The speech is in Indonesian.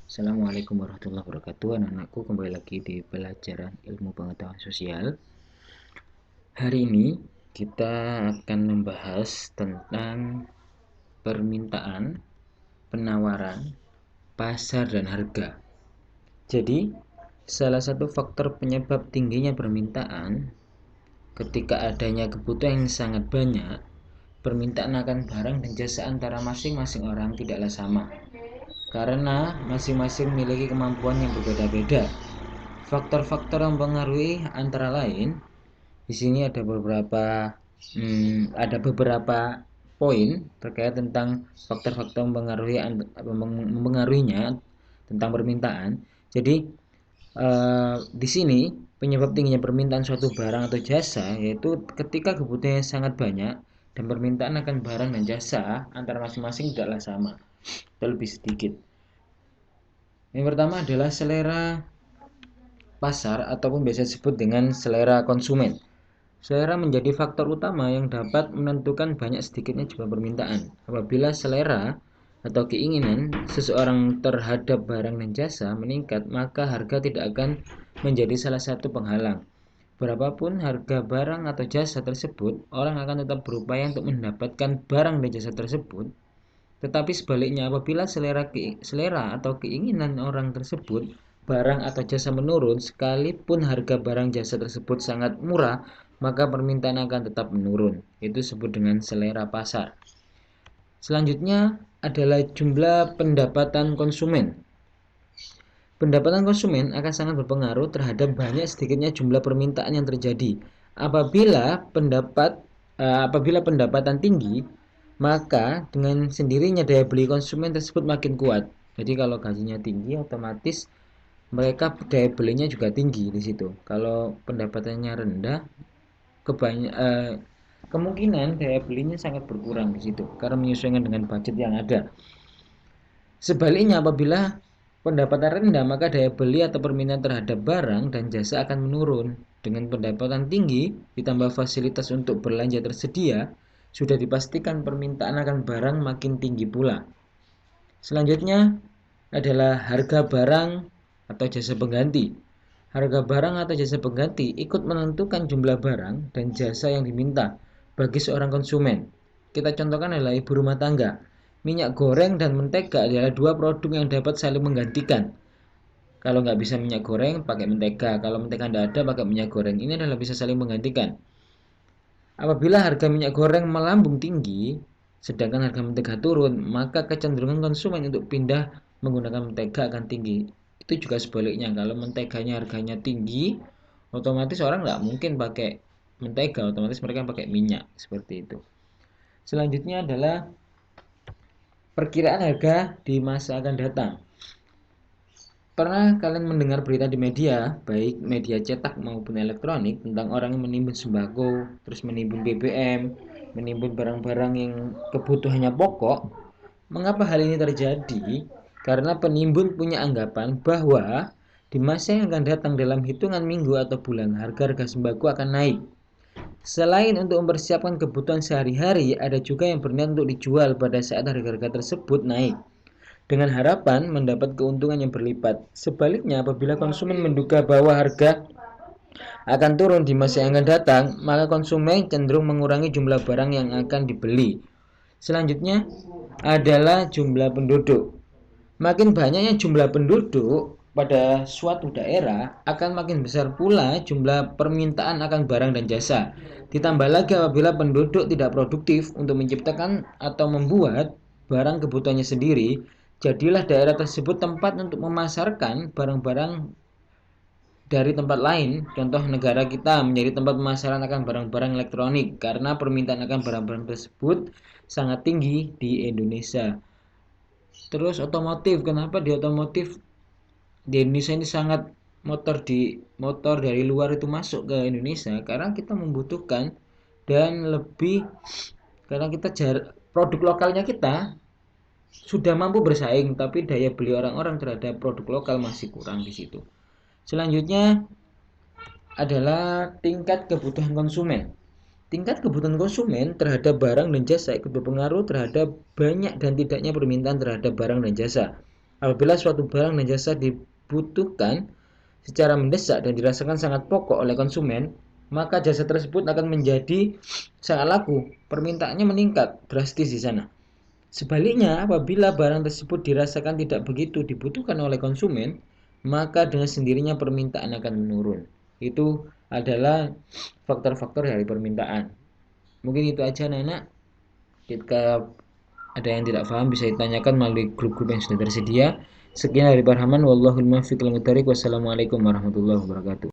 Assalamualaikum warahmatullahi wabarakatuh. Anak-anakku, kembali lagi di pelajaran ilmu pengetahuan sosial. Hari ini kita akan membahas tentang permintaan, penawaran, pasar, dan harga. Jadi, salah satu faktor penyebab tingginya permintaan ketika adanya kebutuhan yang sangat banyak, permintaan akan barang dan jasa antara masing-masing orang tidaklah sama, karena masing-masing memiliki kemampuan yang berbeda-beda. Faktor-faktor yang mempengaruhi antara lain, di sini ada beberapa poin terkait tentang faktor-faktor mempengaruhinya tentang permintaan. Jadi di sini penyebab tingginya permintaan suatu barang atau jasa yaitu ketika kebutuhannya sangat banyak dan permintaan akan barang dan jasa antara masing-masing tidaklah sama atau lebih sedikit. Yang pertama adalah selera pasar ataupun biasa disebut dengan selera konsumen. Selera menjadi faktor utama yang dapat menentukan banyak sedikitnya jumlah permintaan. Apabila selera atau keinginan seseorang terhadap barang dan jasa meningkat, maka harga tidak akan menjadi salah satu penghalang. Berapapun harga barang atau jasa tersebut, orang akan tetap berupaya untuk mendapatkan barang dan jasa tersebut. Tetapi sebaliknya, apabila selera atau keinginan orang tersebut barang atau jasa menurun, sekalipun harga barang jasa tersebut sangat murah, maka permintaan akan tetap menurun. Itu disebut dengan selera pasar. Selanjutnya adalah jumlah pendapatan konsumen. Pendapatan konsumen akan sangat berpengaruh terhadap banyak sedikitnya jumlah permintaan yang terjadi. Apabila pendapatan tinggi, maka dengan sendirinya daya beli konsumen tersebut makin kuat. Jadi kalau gajinya tinggi, otomatis mereka daya belinya juga tinggi di situ. Kalau pendapatannya rendah, kemungkinan daya belinya sangat berkurang di situ karena menyesuaikan dengan budget yang ada. Sebaliknya, apabila pendapatan rendah, maka daya beli atau permintaan terhadap barang dan jasa akan menurun. Dengan pendapatan tinggi ditambah fasilitas untuk belanja tersedia, sudah dipastikan permintaan akan barang makin tinggi pula. Selanjutnya adalah harga barang atau jasa pengganti. Harga barang atau jasa pengganti ikut menentukan jumlah barang dan jasa yang diminta bagi seorang konsumen. Kita contohkan adalah ibu rumah tangga. Minyak goreng dan mentega adalah dua produk yang dapat saling menggantikan. Kalau nggak bisa minyak goreng, pakai mentega. Kalau mentega nggak ada, pakai minyak goreng. Ini adalah bisa saling menggantikan. Apabila harga minyak goreng melambung tinggi, sedangkan harga mentega turun, maka kecenderungan konsumen untuk pindah menggunakan mentega akan tinggi. Itu juga sebaliknya, kalau menteganya harganya tinggi, otomatis orang nggak mungkin pakai mentega, otomatis mereka pakai minyak, seperti itu. Selanjutnya adalah perkiraan harga di masa akan datang. Pernah kalian mendengar berita di media, baik media cetak maupun elektronik, tentang orang yang menimbun sembako, terus menimbun BBM, menimbun barang-barang yang kebutuhannya pokok? Mengapa hal ini terjadi? Karena penimbun punya anggapan bahwa di masa yang akan datang dalam hitungan minggu atau bulan, harga-harga sembako akan naik. Selain untuk mempersiapkan kebutuhan sehari-hari, ada juga yang berniat untuk dijual pada saat harga-harga tersebut naik, dengan harapan mendapat keuntungan yang berlipat. Sebaliknya, apabila konsumen menduga bahwa harga akan turun di masa yang akan datang, maka konsumen cenderung mengurangi jumlah barang yang akan dibeli. Selanjutnya adalah jumlah penduduk. Makin banyaknya jumlah penduduk pada suatu daerah, akan makin besar pula jumlah permintaan akan barang dan jasa. Ditambah lagi apabila penduduk tidak produktif untuk menciptakan atau membuat barang kebutuhannya sendiri, jadilah daerah tersebut tempat untuk memasarkan barang-barang dari tempat lain. Contoh, negara kita menjadi tempat pemasaran akan barang-barang elektronik karena permintaan akan barang-barang tersebut sangat tinggi di Indonesia. Terus otomotif, kenapa di otomotif di Indonesia ini sangat motor dari luar itu masuk ke Indonesia? Karena kita membutuhkan dan lebih, karena kita produk lokalnya kita sudah mampu bersaing, tapi daya beli orang-orang terhadap produk lokal masih kurang di situ. Selanjutnya adalah tingkat kebutuhan konsumen. Tingkat kebutuhan konsumen terhadap barang dan jasa ikut berpengaruh terhadap banyak dan tidaknya permintaan terhadap barang dan jasa. Apabila suatu barang dan jasa dibutuhkan secara mendesak dan dirasakan sangat pokok oleh konsumen, maka jasa tersebut akan menjadi sangat laku. Permintaannya meningkat drastis di sana. Sebaliknya, apabila barang tersebut dirasakan tidak begitu dibutuhkan oleh konsumen, maka dengan sendirinya permintaan akan menurun. Itu adalah faktor-faktor dari permintaan. Mungkin itu aja anak-anak. Jika ada yang tidak paham bisa ditanyakan melalui grup-grup yang sudah tersedia. Sekian dari Parhaman, wallahul muwaffiq. Wassalamualaikum warahmatullahi wabarakatuh.